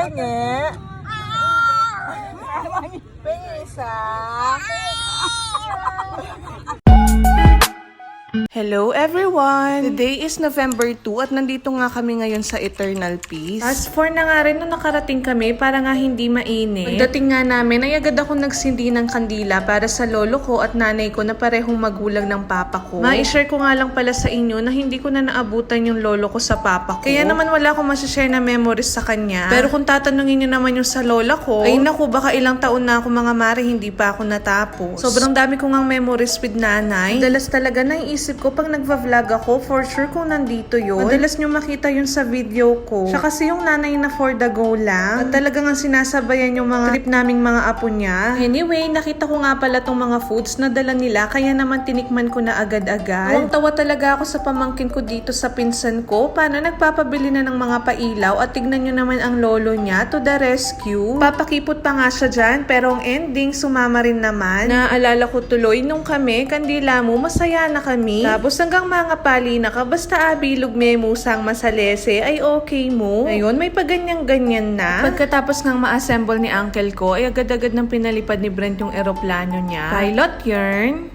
Pengen. Pengen isa. Hello everyone! Today is November 2 at nandito nga kami ngayon sa Eternal Peace. Fast 4 na nga rin nung nakarating kami para nga hindi mainit. Pagdating nga namin ay agad ako nagsindi ng kandila para sa lolo ko at nanay ko na parehong magulang ng papa ko. Ma-share ko nga lang pala sa inyo na hindi ko na naabutan yung lolo ko sa papa ko. Kaya naman wala akong masashare na memories sa kanya. Pero kung tatanungin nyo naman yung sa lola ko, ay naku, baka ilang taon na ako mga mare hindi pa ako natapos. Sobrang dami ko ngang memories with nanay. Madalas talaga naiisip ko pag nagva-vlog ako, for sure kung nandito yun. Madalas nyo makita yun sa video ko. Siya kasi yung nanay na for the go lang. At talagang ang sinasabayan yung mga trip naming mga apo niya. Anyway, nakita ko nga pala tong mga foods na dala nila, kaya naman tinikman ko na agad-agad. Tawang-tawa talaga ako sa pamangkin ko dito sa pinsan ko. Paano nagpapabili na ng mga pailaw at tignan nyo naman ang lolo niya to the rescue. Papakipot pa nga siya dyan, pero ang ending sumama rin naman. Naalala ko tuloy nung kami, kandila mo, masaya na kami. Tapos hanggang mga pali na ka, basta abilog may musang masalese ay okay mo. Ngayon, may paganyang-ganyan na. Pagkatapos ngang ma-assemble ni uncle ko, ay agad-agad nang pinalipad ni Brent yung eroplano niya. Pilot yarn.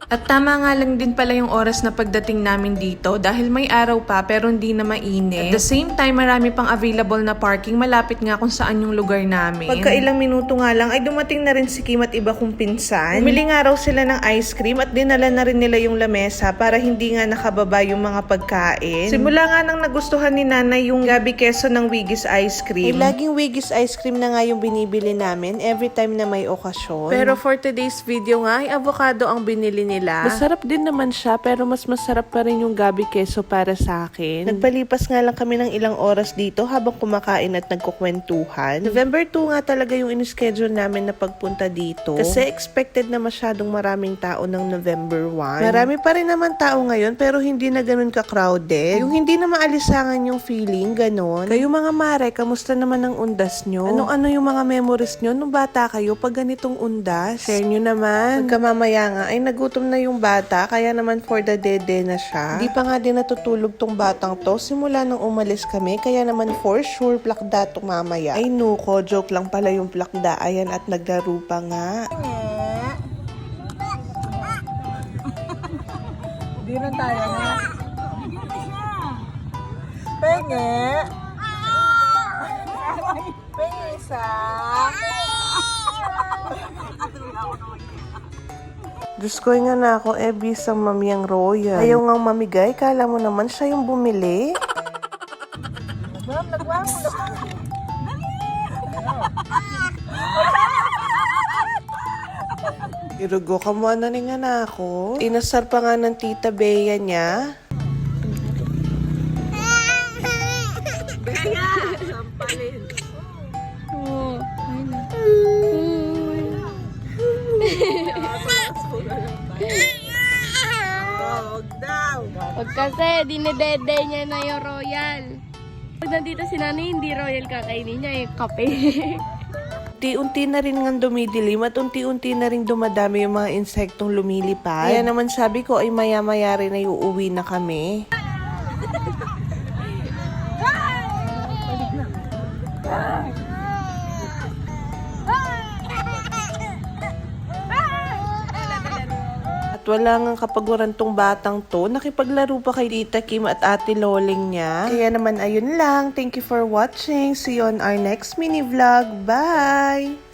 At tama nga lang din pala yung oras na pagdating namin dito dahil may araw pa pero hindi na mainit. At the same time, marami pang available na parking malapit nga kung saan yung lugar namin. Pagka ilang minuto nga lang ay dumating na rin si Kim at iba kong pinsan. Bumili nga raw sila ng ice cream at dinala na rin nila yung lamesa para hindi nga nakababa yung mga pagkain. Simula nga nang nagustuhan ni nanay yung gabi keso ng Wiggy's ice cream. Ay, laging Wiggy's ice cream na nga yung binibili namin every time na may okasyon. Pero for today's video nga ay avocado ang binili nila. Masarap din naman siya pero mas masarap pa rin yung gabi keso para sa akin. Nagpalipas nga lang kami ng ilang oras dito habang kumakain at nagkukwentuhan. November 2 nga talaga yung in-schedule namin na pagpunta dito. Kasi expected na masyadong maraming tao ng November 1. Marami pa rin naman tao ngayon pero hindi na ganun ka-crowded. Yung hindi na maalisangan yung feeling, ganun. Kayo mga mare, kamusta naman ang undas nyo? Ano yung mga memories nyo nung bata kayo pag ganitong undas? Share nyo naman. Pagkamamaya nga ay nagutom na yung bata, kaya naman for the dede na siya. Di pa nga din natutulog tong batang to simula nung umalis kami, kaya naman for sure plakda to mamaya. Ay nuko, joke lang pala yung plakda. Ayan at naglaro pa nga. Di na tayo na. Penge. Penge isa. Diyos ko, nga na ako, bisang mamiyang royal. Ayaw ngang mamigay, kala mo naman siya yung bumili. Nagwang. Irugo ka mo, ano nga na ako? Inasar pa nga ng tita Bea niya. Bea! Sampalin. Oo, ayun na. Huwag kasi, dinedede niya na yung royal. Pag nandito si nanay, hindi royal kakainin niya, yung kape. Unti-unti na rin nga dumidilim at unti-unti na rin dumadami yung mga insektong lumilipad. Kaya naman sabi ko ay maya-maya rin ay uuwi na kami. Wala nga kapagwaran tong batang to. Nakipaglaro pa kay Tita Kim at Ate Loling niya. Kaya naman ayun lang. Thank you for watching. See you on our next mini vlog. Bye!